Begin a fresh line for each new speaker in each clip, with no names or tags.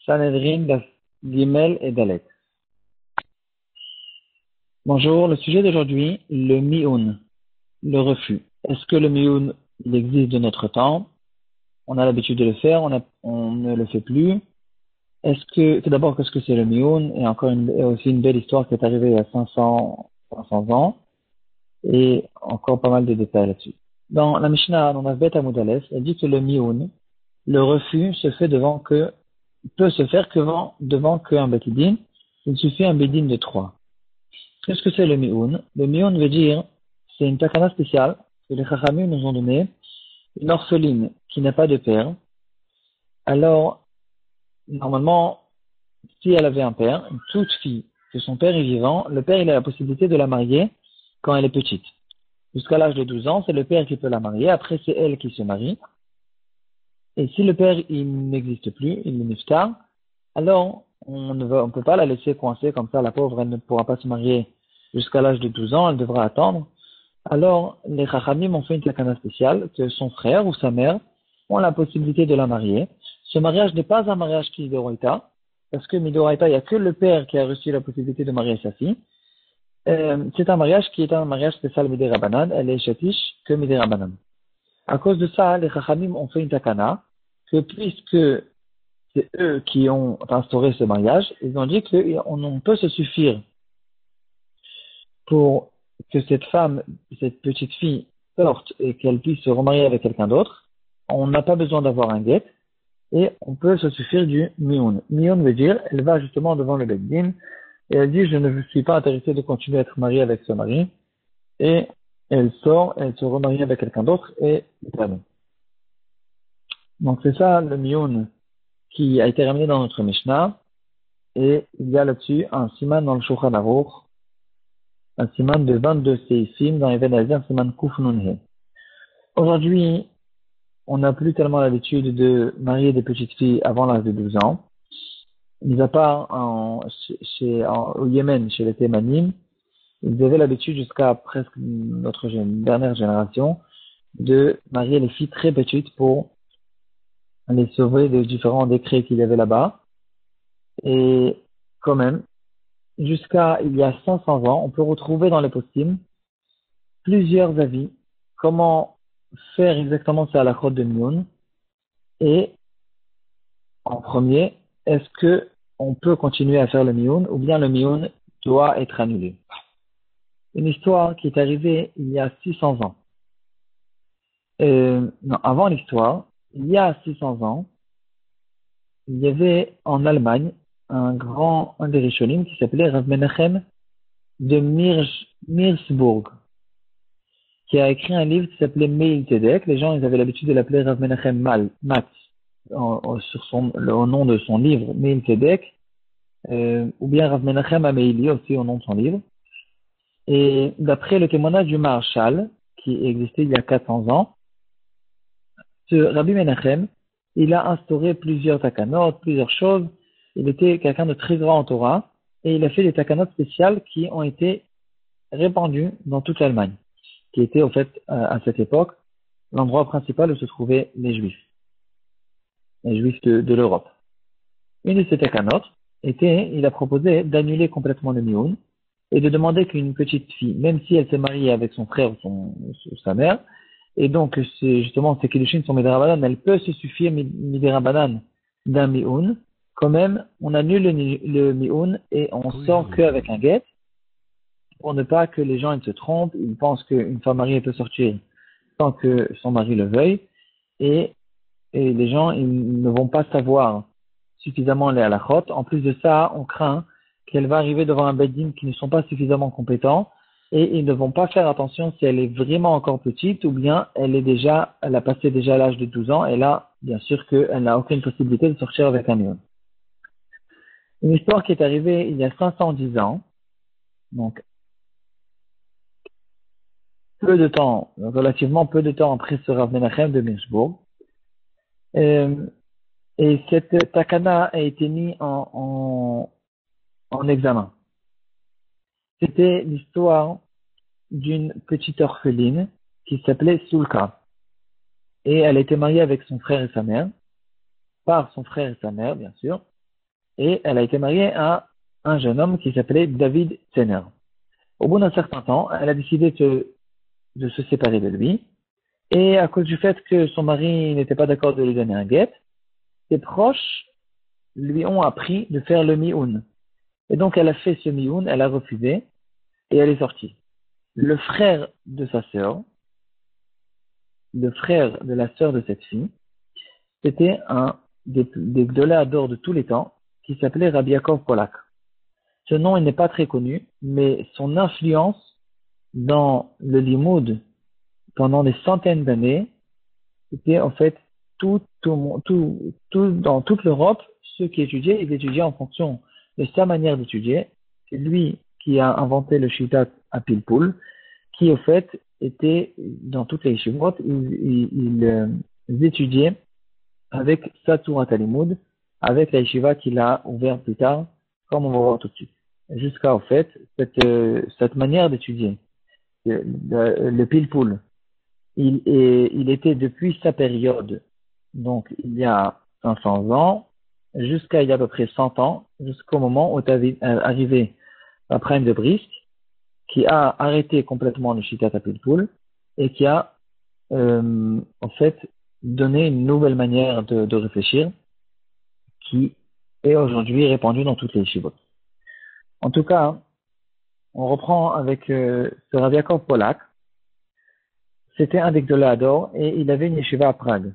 Sanhedrin, Daf Gimel et Dalet. Bonjour, le sujet d'aujourd'hui, le mioun, le refus. Est-ce que le mioun, il existe de notre temps? On a l'habitude de le faire, on ne le fait plus. Tout d'abord, qu'est-ce que c'est le mioun? Et aussi une belle histoire qui est arrivée il y a 500 ans, et encore pas mal de détails là-dessus. Dans la Mishnah, dans la Beth Amud Aleph, elle dit que le mioun, le refus, peut se faire devant qu'un Beth Din. Il suffit un Beth Din de 3. Qu'est-ce que c'est le mioun? Le mioun veut dire, c'est une takana spéciale que les Chachamim nous ont donné, une orpheline qui n'a pas de père. Alors, normalement, si elle avait un père, une toute fille, que son père est vivant, le père il a la possibilité de la marier quand elle est petite. Jusqu'à l'âge de 12 ans, c'est le père qui peut la marier. Après, c'est elle qui se marie. Et si le père il n'existe plus, il est niftar, alors on peut pas la laisser coincée comme ça. La pauvre, elle ne pourra pas se marier jusqu'à l'âge de 12 ans, elle devra attendre. Alors, les Chachamim ont fait une takana spéciale que son frère ou sa mère ont la possibilité de la marier. Ce mariage n'est pas un mariage qui est midoraita, parce que midoraita, il n'y a que le père qui a reçu la possibilité de marier sa fille. C'est un mariage qui est un mariage spécial midé rabanan, elle est chatish que midé rabanan. À cause de ça, les Chachamim ont fait une takana, que puisque c'est eux qui ont instauré ce mariage, ils ont dit qu'on peut se suffire pour que cette femme, cette petite fille sorte et qu'elle puisse se remarier avec quelqu'un d'autre. On n'a pas besoin d'avoir un guet et on peut se suffire du mioun. Mioun veut dire, elle va justement devant le Beth Din et elle dit, je ne suis pas intéressée de continuer à être mariée avec ce mari. Et elle sort, elle se remarie avec quelqu'un d'autre et termine. Donc c'est ça le mioun qui a été ramené dans notre Mishnah. Et il y a là-dessus un siman dans le Shulchan Aruch, un siman de 22 séifim dans les Vénazir, un siman Kuf Nun He. Aujourd'hui, on n'a plus tellement l'habitude de marier des petites filles avant l'âge de 12 ans. Mis à part au Yémen, chez les Thémanim, ils avaient l'habitude jusqu'à presque notre dernière génération de marier les filles très petites pour les sauver de différents décrets qu'il y avait là-bas. Et quand même, jusqu'à il y a 500 ans, on peut retrouver dans les postim plusieurs avis comment faire exactement ce halachot de mioun. Et en premier, est-ce que on peut continuer à faire le mioun ou bien le mioun doit être annulé? Une histoire qui est arrivée il y a 600 ans. Non, avant l'histoire, il y a 600 ans, il y avait en Allemagne un des Rishonim qui s'appelait Rav Menachem de Mirsburg, qui a écrit un livre qui s'appelait Meil Tedek. Les gens, ils avaient l'habitude de l'appeler Rav Menachem Matz, au nom de son livre, Meil Tedek, ou bien Rav Menachem Ameili, aussi au nom de son livre. Et d'après le témoignage du Maharshal, qui existait il y a 400 ans, ce Rabbi Menachem, il a instauré plusieurs takanot, plusieurs choses. Il était quelqu'un de très grand en Torah, et il a fait des takanot spéciales qui ont été répandues dans toute l'Allemagne, qui était au fait, à cette époque, l'endroit principal où se trouvaient les Juifs de l'Europe. Une de ces takanot il a proposé d'annuler complètement le mioun et de demander qu'une petite fille, même si elle s'est mariée avec son frère ou sa mère, et donc ces kiddushin sont midirabanan, elle peut se suffire midirabanan d'un mioun, quand même, on annule le mioun et on sort qu'avec un guet, pour ne pas que les gens ils se trompent, ils pensent qu'une femme mariée peut sortir sans que son mari le veuille, et les gens ils ne vont pas savoir suffisamment les halachot. En plus de ça, on craint qu'elle va arriver devant un Beth Din qui ne sont pas suffisamment compétents et ils ne vont pas faire attention si elle est vraiment encore petite ou bien elle a passé déjà l'âge de 12 ans et là, bien sûr qu'elle n'a aucune possibilité de sortir avec un mioun. Une histoire qui est arrivée il y a 510 ans, donc relativement peu de temps après ce Rav Menachem de Mirsburg. Et cette takana a été mise en examen. C'était l'histoire d'une petite orpheline qui s'appelait Sulka. Et elle a été mariée avec son frère et sa mère, par son frère et sa mère, bien sûr. et elle a été mariée à un jeune homme qui s'appelait David Tzener. Au bout d'un certain temps, elle a décidé de se séparer de lui, et à cause du fait que son mari n'était pas d'accord de lui donner un guet, ses proches lui ont appris de faire le mioun. Et donc elle a fait ce mioun, elle a refusé, et elle est sortie. Le frère de sa sœur, le frère de la sœur de cette fille, c'était un des gdoléadors de tous les temps, qui s'appelait Rabbi Yaakov Polak. Ce nom, il n'est pas très connu, mais son influence dans le limoud pendant des centaines d'années, c'était en fait dans toute l'Europe, ceux qui étudiaient, ils étudiaient en fonction de sa manière d'étudier. C'est lui qui a inventé le shitat à Pilpul, qui au fait était dans toutes les yeshivot, ils étudiaient avec sa Torah Talmud, avec la yeshiva qu'il a ouverte plus tard, comme on va voir tout de suite. Jusqu'à, au fait, cette manière d'étudier, le Pilpul, il était depuis sa période, donc il y a 500 ans, jusqu'à il y a à peu près 100 ans, jusqu'au moment où est arrivé la prime de Brisk, qui a arrêté complètement le Shitat Pilpul et qui a, en fait, donné une nouvelle manière de réfléchir qui est aujourd'hui répandue dans toutes les yeshivot. En tout cas, on reprend avec ce Rav Yaakov Polak. C'était un des Gdoléador et il avait une yeshiva à Prague.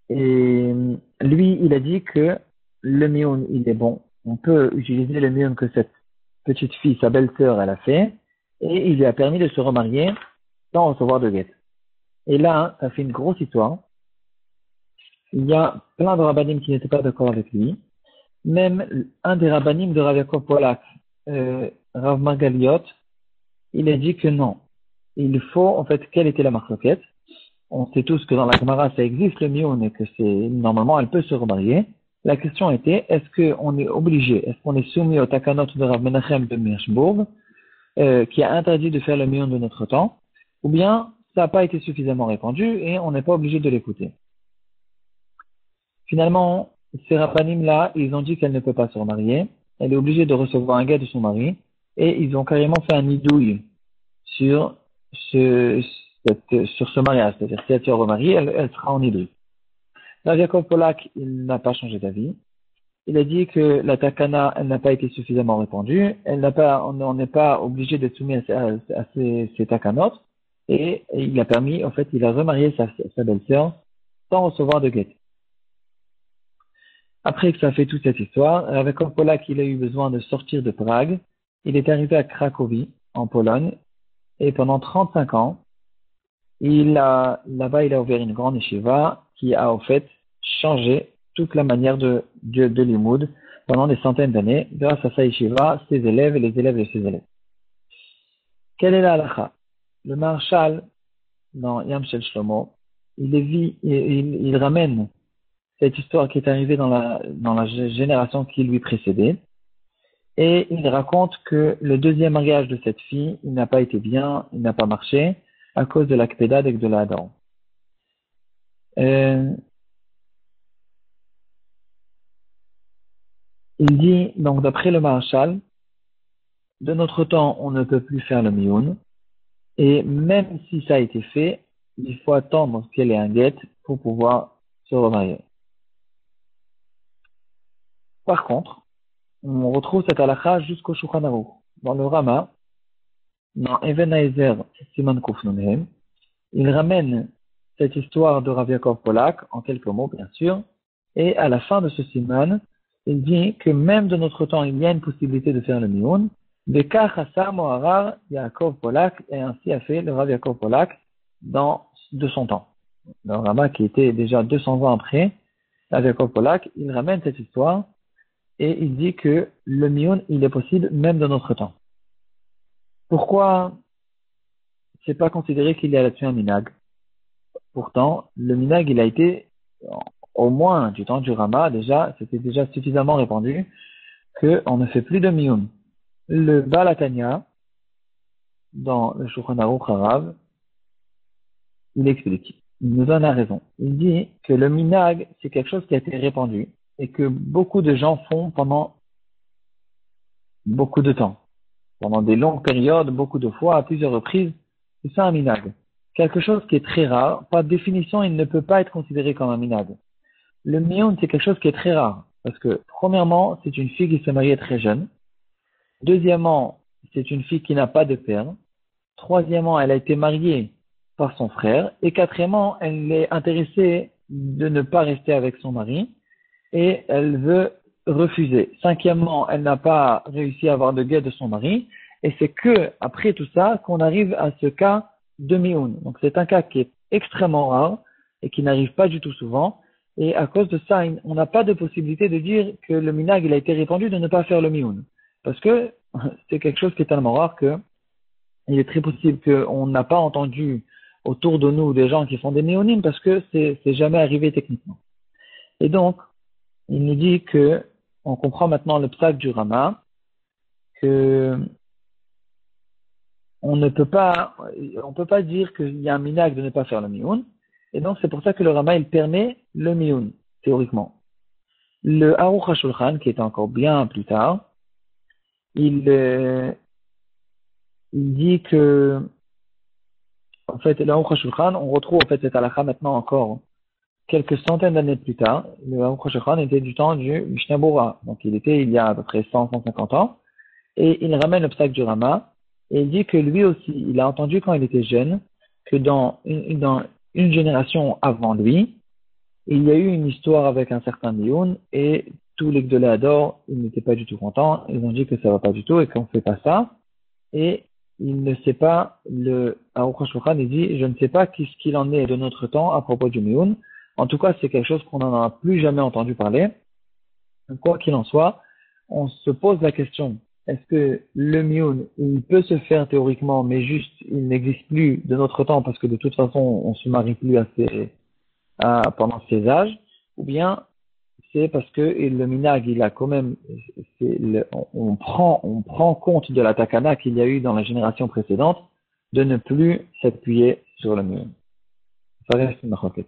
Et lui, il a dit que le mioun, il est bon. On peut utiliser le mioun que cette petite fille, sa belle-sœur, elle a fait. Et il lui a permis de se remarier sans recevoir de guet. Et là, ça fait une grosse histoire. Il y a plein de rabbinim qui n'étaient pas d'accord avec lui. Même un des rabbinim de Rav Yaakov Polak, Rav Margaliot, il a dit que non. Il faut, en fait, quelle était la marloquette? On sait tous que dans la Gemara, ça existe le mioun et que normalement, elle peut se remarier. La question était, est-ce qu'on est obligé, est-ce qu'on est soumis au takanot de Rav Menachem de Mirshbourg, qui a interdit de faire le mioun de notre temps, ou bien ça n'a pas été suffisamment répandu et on n'est pas obligé de l'écouter. Finalement, ces rabbanim-là, ils ont dit qu'elle ne peut pas se remarier, elle est obligée de recevoir un guet de son mari, et ils ont carrément fait un nidouille sur ce mariage. C'est-à-dire, si elle se remarie, elle sera en nidouille. Rav Yaakov Polak, il n'a pas changé d'avis. Il a dit que la takana, elle n'a pas été suffisamment répandue, on n'est pas obligé d'être soumis à ces takanot, et il a permis, en fait, il a remarié sa belle-sœur sans recevoir de guet. Après que ça a fait toute cette histoire, avec un Polak, il a eu besoin de sortir de Prague. Il est arrivé à Cracovie, en Pologne, et pendant 35 ans, là-bas, il a ouvert une grande yeshiva qui a, en fait, changé toute la manière de l'imoud pendant des centaines d'années, grâce à sa yeshiva, ses élèves et les élèves de ses élèves. Quelle est la halakha? Le Maharshal, dans Yam Shel Shlomo, il ramène cette histoire qui est arrivée dans la génération qui lui précédait. Et il raconte que le deuxième mariage de cette fille, il n'a pas été bien, il n'a pas marché, à cause de la Kpeda et de la Adam. Il dit, donc d'après le Maharshal, de notre temps, on ne peut plus faire le mioun, et même si ça a été fait, il faut attendre qu'elle ait un guet pour pouvoir se remarier. Par contre, on retrouve cette halakha jusqu'au Shulchan Aruch. Dans le Rama, dans Even Haezer Siman Kuf Nun, il ramène cette histoire de Rav Yaakov Polak, en quelques mots bien sûr, et à la fin de ce siman, il dit que même de notre temps, il y a une possibilité de faire le mioun, Bekach Asa Moharar Yaakov Polak, et ainsi a fait le Rav Yaakov Polak de son temps. Le Rama qui était déjà 200 ans après, Rav Yaakov Polak, il ramène cette histoire, et il dit que le mioun, il est possible même de notre temps. Pourquoi c'est pas considéré qu'il y a là-dessus un minag? Pourtant, le minag, il a été, au moins du temps du Rama, c'était déjà suffisamment répandu qu'on ne fait plus de mioun. Le Baal HaTanya, dans le Shulchan Aruch Harav, il explique, il nous donne la raison. Il dit que le minag, c'est quelque chose qui a été répandu, et que beaucoup de gens font pendant beaucoup de temps, pendant des longues périodes, beaucoup de fois, à plusieurs reprises. C'est ça un minag. Quelque chose qui est très rare, par définition, il ne peut pas être considéré comme un minag. Le mioun, c'est quelque chose qui est très rare. Parce que, premièrement, c'est une fille qui s'est mariée très jeune. Deuxièmement, c'est une fille qui n'a pas de père. Troisièmement, elle a été mariée par son frère. Et quatrièmement, elle est intéressée de ne pas rester avec son mari. Et elle veut refuser. Cinquièmement, elle n'a pas réussi à avoir de guet de son mari. Et c'est que, après tout ça, qu'on arrive à ce cas de mioun. Donc c'est un cas qui est extrêmement rare et qui n'arrive pas du tout souvent. Et à cause de ça, on n'a pas de possibilité de dire que le minag il a été répandu de ne pas faire le mioun. Parce que c'est quelque chose qui est tellement rare que il est très possible qu'on n'a pas entendu autour de nous des gens qui font des méonymes parce que c'est jamais arrivé techniquement. Et donc, il nous dit que, on comprend maintenant le psak du Rama, que on peut pas dire qu'il y a un minag de ne pas faire le mioun. Et donc, c'est pour ça que le Rama, il permet le mioun, théoriquement. Le Aruch HaShulchan, qui est encore bien plus tard, il dit que, en fait, le Aruch HaShulchan, on retrouve, en fait, cette halakha maintenant encore quelques centaines d'années plus tard. Le Aruch HaShulchan était du temps du Mishnah Bora. Donc, il était il y a à peu près 150 ans. Et il ramène le psak du Rama. Et il dit que lui aussi, il a entendu quand il était jeune, que dans une génération avant lui, il y a eu une histoire avec un certain Mioun, et tous les Gdoléadors, ils n'étaient pas du tout contents, ils ont dit que ça va pas du tout et qu'on fait pas ça, et il ne sait pas, le Aruch HaShulchan, il dit, je ne sais pas ce qu'il en est de notre temps à propos du Mioun. En tout cas, c'est quelque chose qu'on n'en a plus jamais entendu parler. Quoi qu'il en soit, on se pose la question, est-ce que le mioun, il peut se faire théoriquement, mais juste, il n'existe plus de notre temps parce que de toute façon, on se marie plus pendant ces âges, ou bien c'est parce que le minag, il a quand même, on prend compte de la takana qu'il y a eu dans la génération précédente de ne plus s'appuyer sur le mioun. Ça reste une marque.